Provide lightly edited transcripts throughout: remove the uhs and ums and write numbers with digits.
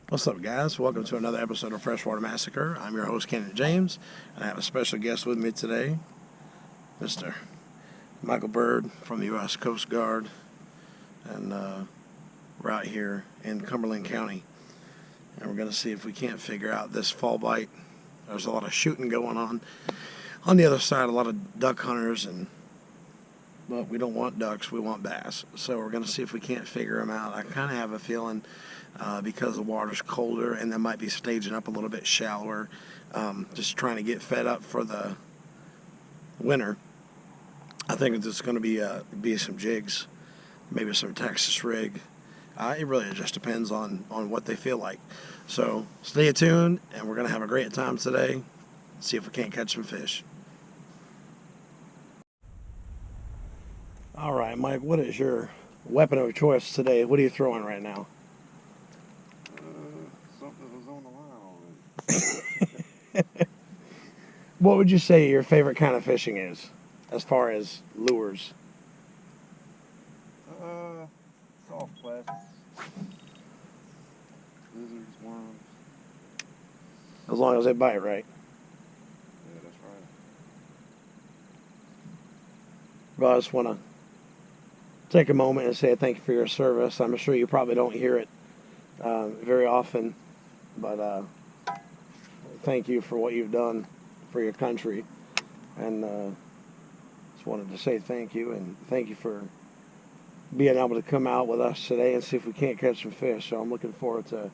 What's up, guys? Welcome to another episode of Freshwater Massacre. I'm your host, Kenny James, and I have a special guest with me today, Mr. Michael Byrd from the U.S. Coast Guard, and we're out here in Cumberland County, and we're going to see if we can't figure out this fall bite. There's a lot of shooting going on the other side, a lot of duck hunters, but we don't want ducks, we want bass. So we're going to see if we can't figure them out. I kind of have a feeling because the water's colder and they might be staging up a little bit shallower, just trying to get fed up for the winter. I think there's going to be some jigs, maybe some Texas rig. It really just depends on what they feel like. So stay tuned, and we're going to have a great time today. See if we can't catch some fish. All right, Mike, what is your weapon of choice today? What are you throwing right now? Something was on the line already. What would you say your favorite kind of fishing is, as far as lures? Soft plastics. Lizards, worms. As long as they bite right. Yeah, that's right. Well, I just want to take a moment and say thank you for your service. I'm sure you probably don't hear it very often, but thank you for what you've done for your country, and just wanted to say thank you, and thank you for being able to come out with us today and see if we can't catch some fish. So I'm looking forward to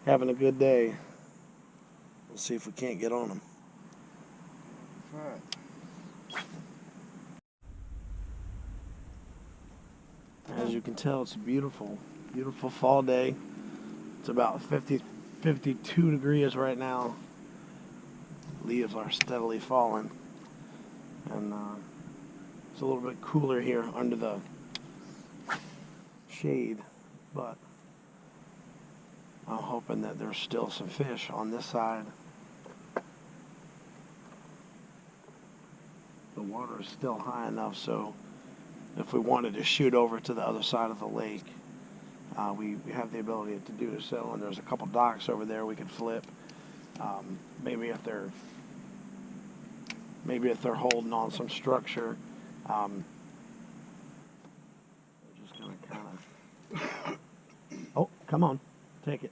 having a good day. We'll see if we can't get on them. That's right. As you can tell, it's a beautiful, beautiful fall day. It's about 52 degrees right now. Leaves are steadily falling, and it's a little bit cooler here under the shade, but I'm hoping that there's still some fish on this side. The water is still high enough, so if we wanted to shoot over to the other side of the lake, we have the ability to do so, and there's a couple docks over there we could flip. Maybe if they're holding on some structure, we're just gonna kind of. Oh, come on, take it.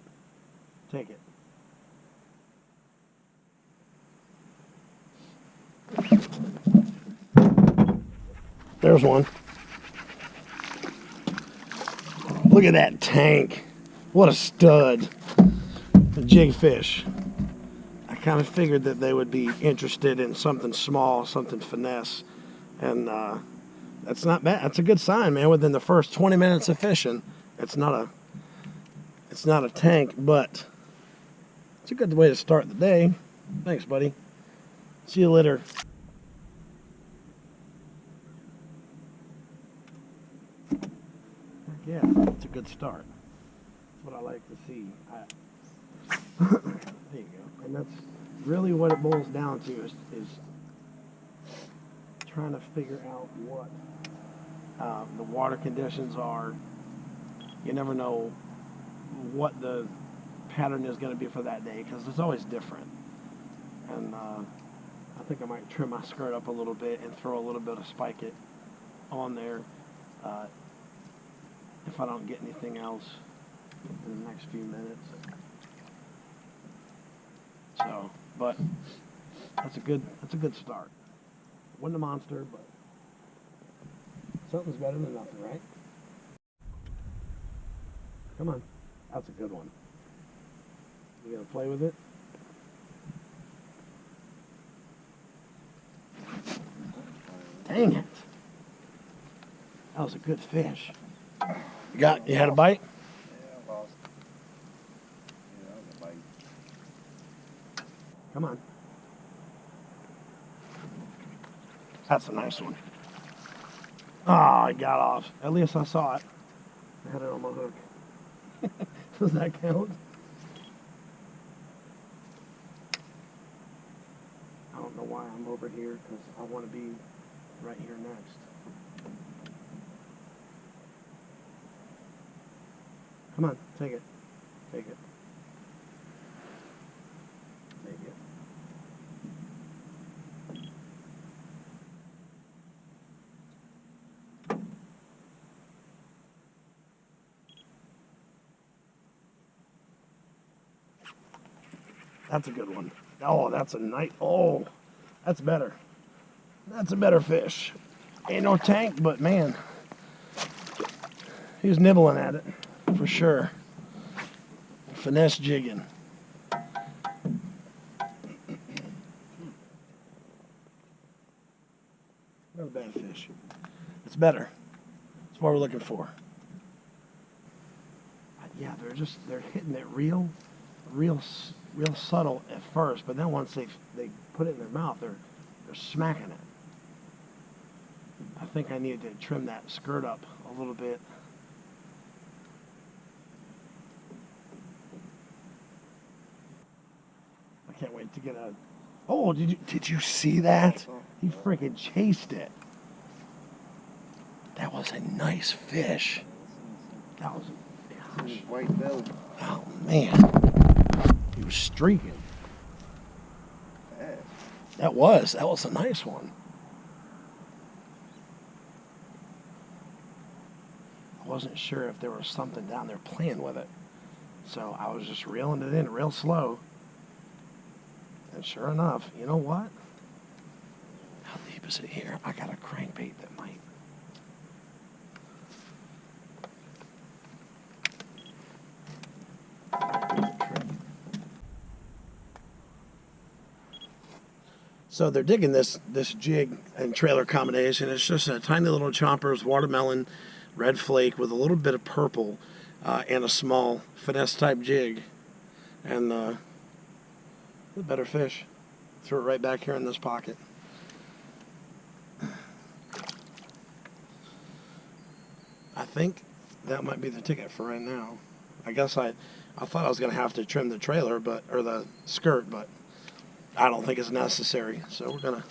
There's one. Look at that tank. What a stud. A jig fish. I kind of figured that they would be interested in something small, something finesse. And that's not bad. That's a good sign, man. Within the first 20 minutes of fishing, it's not a tank, but it's a good way to start the day. Thanks, buddy. See you later. Yeah, it's a good start. That's what I like to see. There you go. And that's really what it boils down to is trying to figure out what the water conditions are. You never know what the pattern is going to be for that day because it's always different. And I think I might trim my skirt up a little bit and throw a little bit of spike it on there. If I don't get anything else in the next few minutes. So, but that's a good start. Wasn't a monster, but something's better than nothing, right? Come on, that's a good one. You gonna play with it? Dang it! That was a good fish. You had a bite? Yeah, I lost. Yeah, that was a bite. Come on. That's a nice one. Oh, I got off. At least I saw it. I had it on my hook. Does that count? I don't know why I'm over here because I want to be right here next. Come on, take it. That's a good one. Oh, that's a nice. Oh, that's better. That's a better fish. Ain't no tank, but man, he was nibbling at it for sure. Finesse jigging. Not a bad fish. It's better. That's what we're looking for. Yeah, they're hitting it real subtle at first, but then once they put it in their mouth, they're smacking it. I think I need to trim that skirt up a little bit. I can't wait to get a. Oh, did you see that? He freaking chased it. That was a nice fish. That was. White belly. Oh man, he was streaking. That was a nice one. I wasn't sure if there was something down there playing with it, so I was just reeling it in real slow. And sure enough, you know what? How deep is it here? I got a crankbait that might. So they're digging this jig and trailer combination. It's just a tiny little chompers, watermelon, red flake with a little bit of purple and a small finesse type jig. And the better fish. Threw it right back here in this pocket. I think that might be the ticket for right now. I guess I thought I was going to have to trim the trailer, or the skirt, but I don't think it's necessary. So we're going to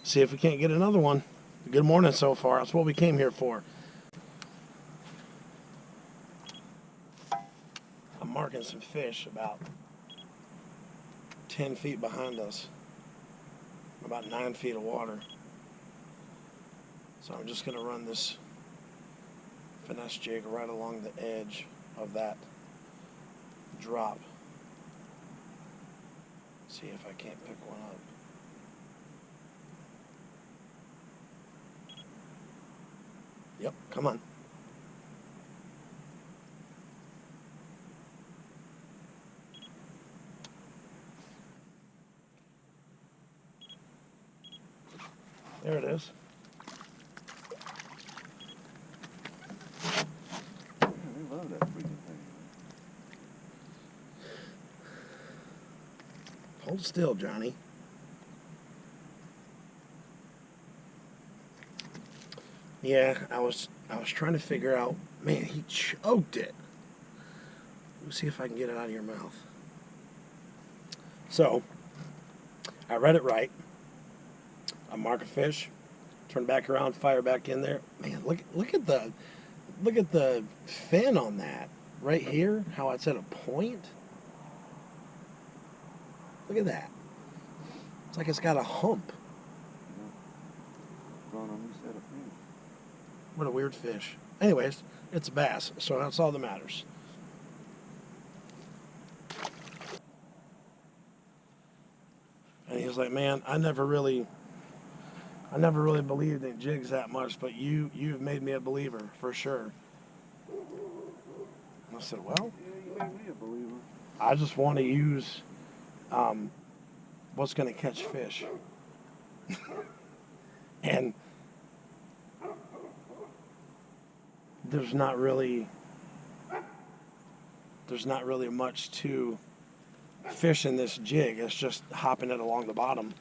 see if we can't get another one. Good morning so far. That's what we came here for. I'm marking some fish about 10 feet behind us. About 9 feet of water. So I'm just going to run this finesse jig right along the edge of that drop. See if I can't pick one up. Yep, come on. There it is. I love that freaking thing. Hold still, Johnny. Yeah, I was trying to figure out. Man, he choked it. Let's see if I can get it out of your mouth. So, I read it right. I mark a fish, turn back around, fire back in there. Man, look at the fin on that right here. How it's at a point. Look at that. It's like it's got a hump. What a weird fish. Anyways, it's a bass, so that's all that matters. And he was like, man, I never really believed in jigs that much, but you've made me a believer for sure. And I said, well, Yeah, you made me a believer. I just want to use what's going to catch fish. And there's not really much to fish in this jig. It's just hopping it along the bottom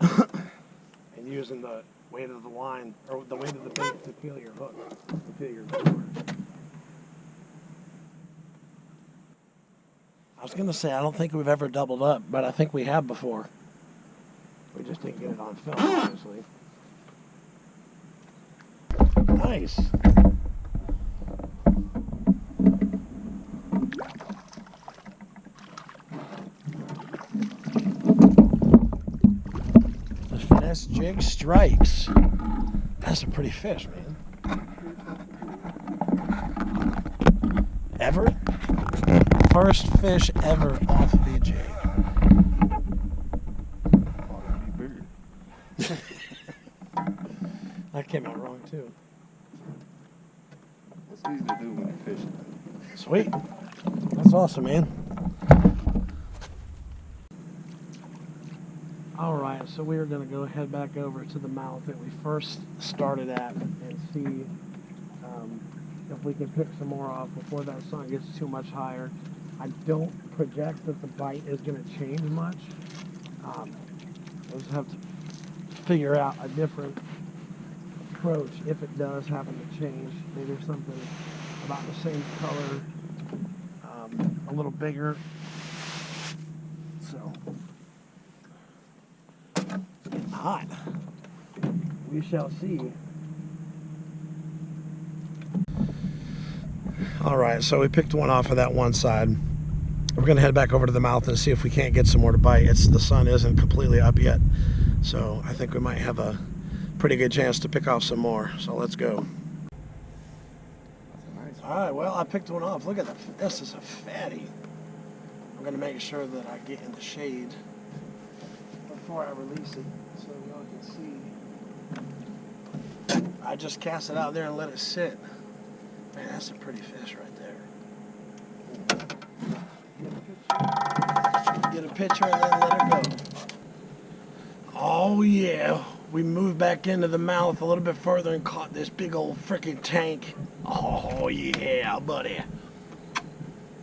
and using the weight of the line or the weight of the bait to feel your hook, to feel your lure. I was going to say I don't think we've ever doubled up, but I think we have before. We just didn't get it on film, obviously. Nice. The finesse jig strikes. That's a pretty fish, man. Ever? First fish ever off the jig. That came out wrong too. It's easy to do when you're fishing. Sweet. That's awesome, man. Alright, so we are going to go head back over to the mouth that we first started at and see if we can pick some more off before that sun gets too much higher. I don't project that the bite is going to change much. We'll just have to figure out a different approach if it does happen to change. Maybe something about the same color, a little bigger. So, it's getting hot. We shall see. Alright, so we picked one off of that one side. We're going to head back over to the mouth and see if we can't get some more to bite. The sun isn't completely up yet, so I think we might have a pretty good chance to pick off some more. So let's go. Alright, well, I picked one off. Look at that. This is a fatty. I'm going to make sure that I get in the shade before I release it so y'all can see. I just cast it out there and let it sit. Man, that's a pretty fish right there. Get a picture and then let it go. Oh yeah, we moved back into the mouth a little bit further and caught this big old freaking tank. Oh yeah, buddy.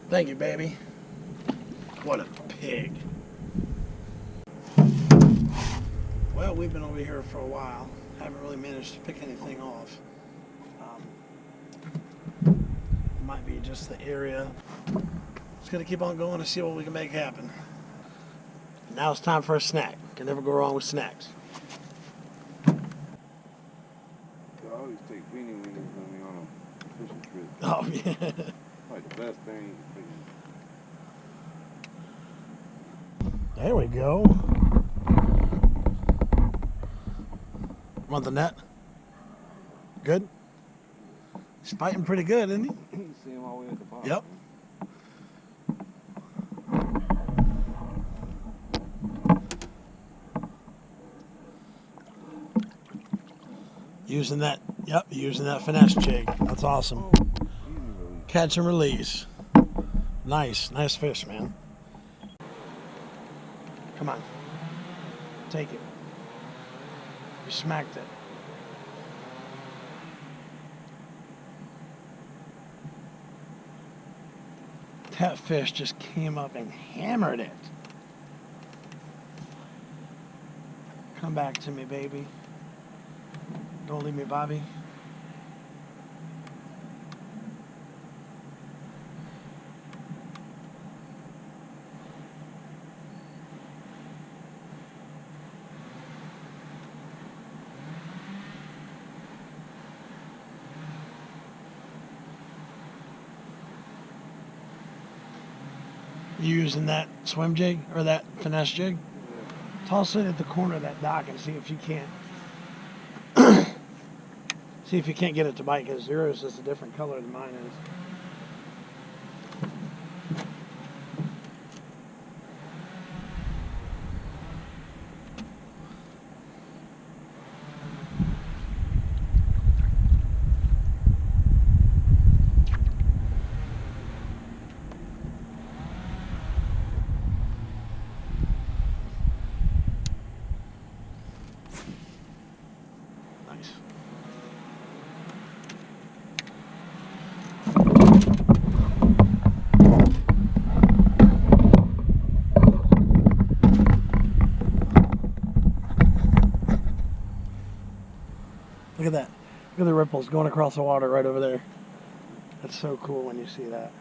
Thank you, baby. What a pig. Well, we've been over here for a while. Haven't really managed to pick anything off. Might be just the area. Just gonna keep on going to see what we can make happen. Now it's time for a snack. Can never go wrong with snacks. I always take weenie wieners when we on a fishing trip. Oh yeah. Like the best thing. There we go. Want the net? Good? He's fighting pretty good, isn't he? You can see him all the way at the bottom. Yep. Using that finesse jig. That's awesome. Catch and release. Nice fish, man. Come on. Take it. You smacked it. That fish just came up and hammered it. Come back to me, baby. Don't leave me, Bobby. You using that swim jig or that finesse jig? Toss it at the corner of that dock and see if you can't get it to bite, because yours is just a different color than mine is. Look at that. Look at the ripples going across the water right over there. That's so cool when you see that.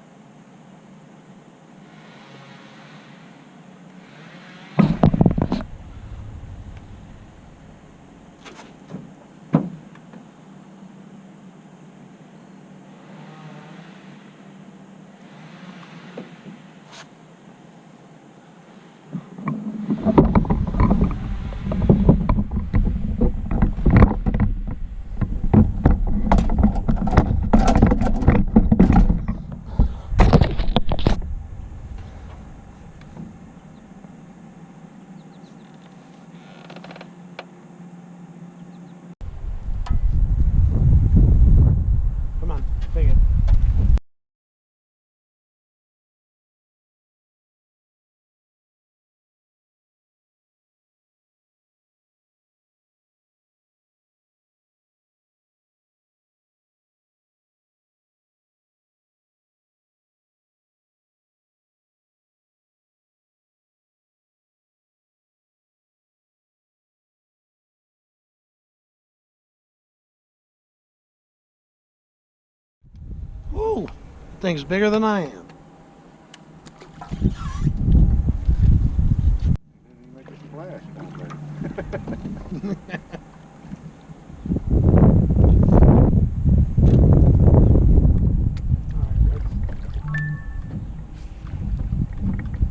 Whoa, thing's bigger than I am. Didn't make a splash down there.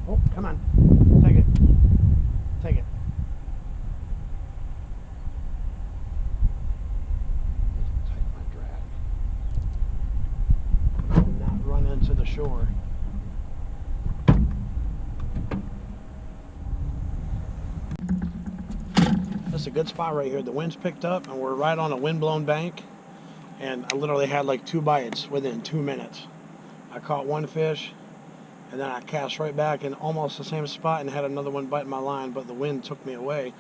Oh, come on. Take it. Take it. Just tighten my drag. And not run into the shore. That's a good spot right here. The wind's picked up and we're right on a wind-blown bank. And I literally had like 2 bites within 2 minutes. I caught one fish. And then I cast right back in almost the same spot and had another one bite my line, but the wind took me away.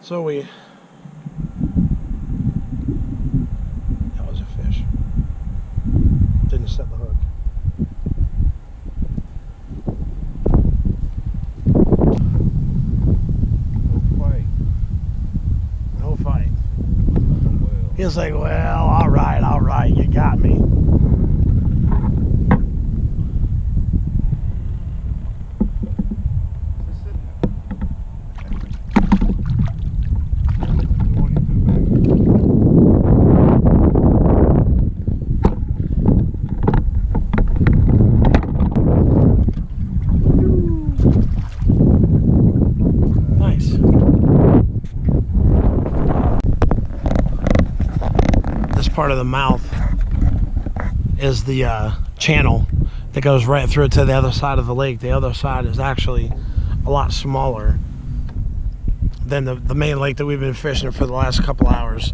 So that was a fish. Didn't set the hook. No fight. He was like, well, all right, you got me. Part of the mouth is the channel that goes right through to the other side of the lake. The other side is actually a lot smaller than the main lake that we've been fishing for the last couple hours.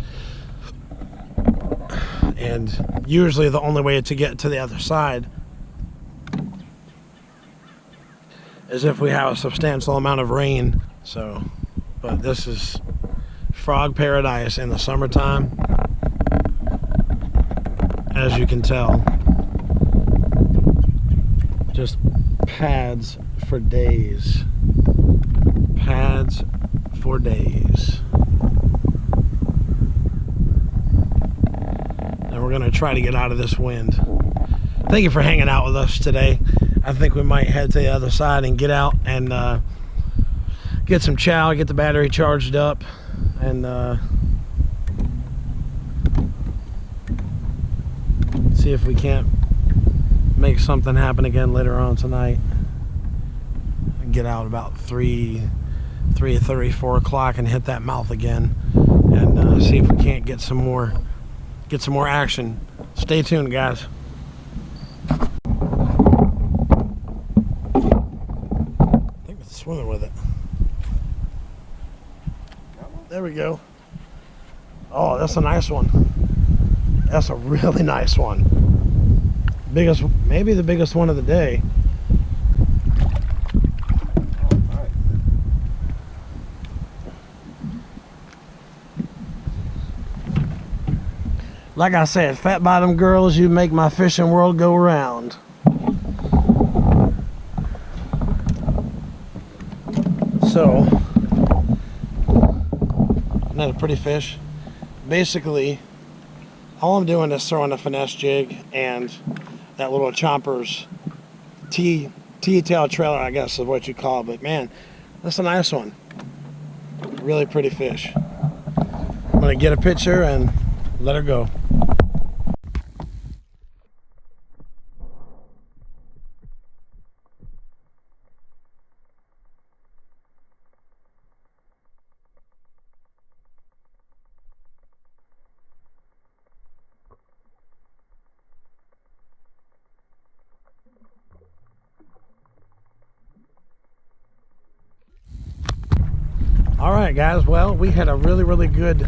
And usually the only way to get to the other side is if we have a substantial amount of rain. So, but this is frog paradise in the summertime. As you can tell, just pads for days. Pads for days. And we're gonna try to get out of this wind. Thank you for hanging out with us today. I think we might head to the other side and get out and get some chow, get the battery charged up, and see if we can't make something happen again later on tonight. Get out about 3:30, 4 o'clock and hit that mouth again, and see if we can't get some more action. Stay tuned, guys. I think it's swimming with it. There we go. Oh, that's a nice one. That's a really nice one. Biggest, maybe the biggest one of the day. Like I said, fat bottom girls, you make my fishing world go round. So, isn't that a pretty fish? Basically, all I'm doing is throwing a finesse jig and that little CHOMPERS T-tail trailer, I guess is what you call it. But man, that's a nice one. Really pretty fish. I'm gonna get a picture and let her go. Alright guys, well, we had a really good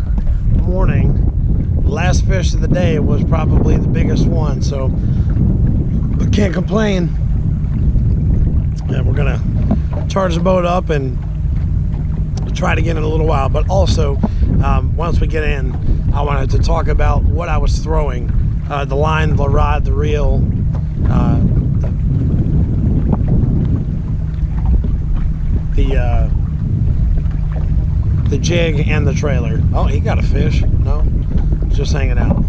morning. The last fish of the day was probably the biggest one, so I can't complain. And we're gonna charge the boat up and try it again in a little while. But also, once we get in, I wanted to talk about what I was throwing. The line, the rod, the reel, the jig and the trailer. Oh, he got a fish. No, he's just hanging out.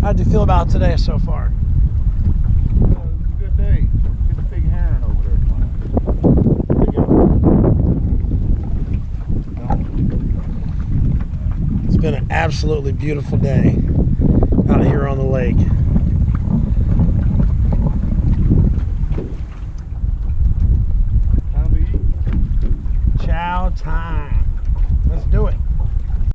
How'd you feel about today so far? It was a good day. Get the big heron over there flying. It's been an absolutely beautiful day out here on the lake. Time to eat. Chow time. Let's do it.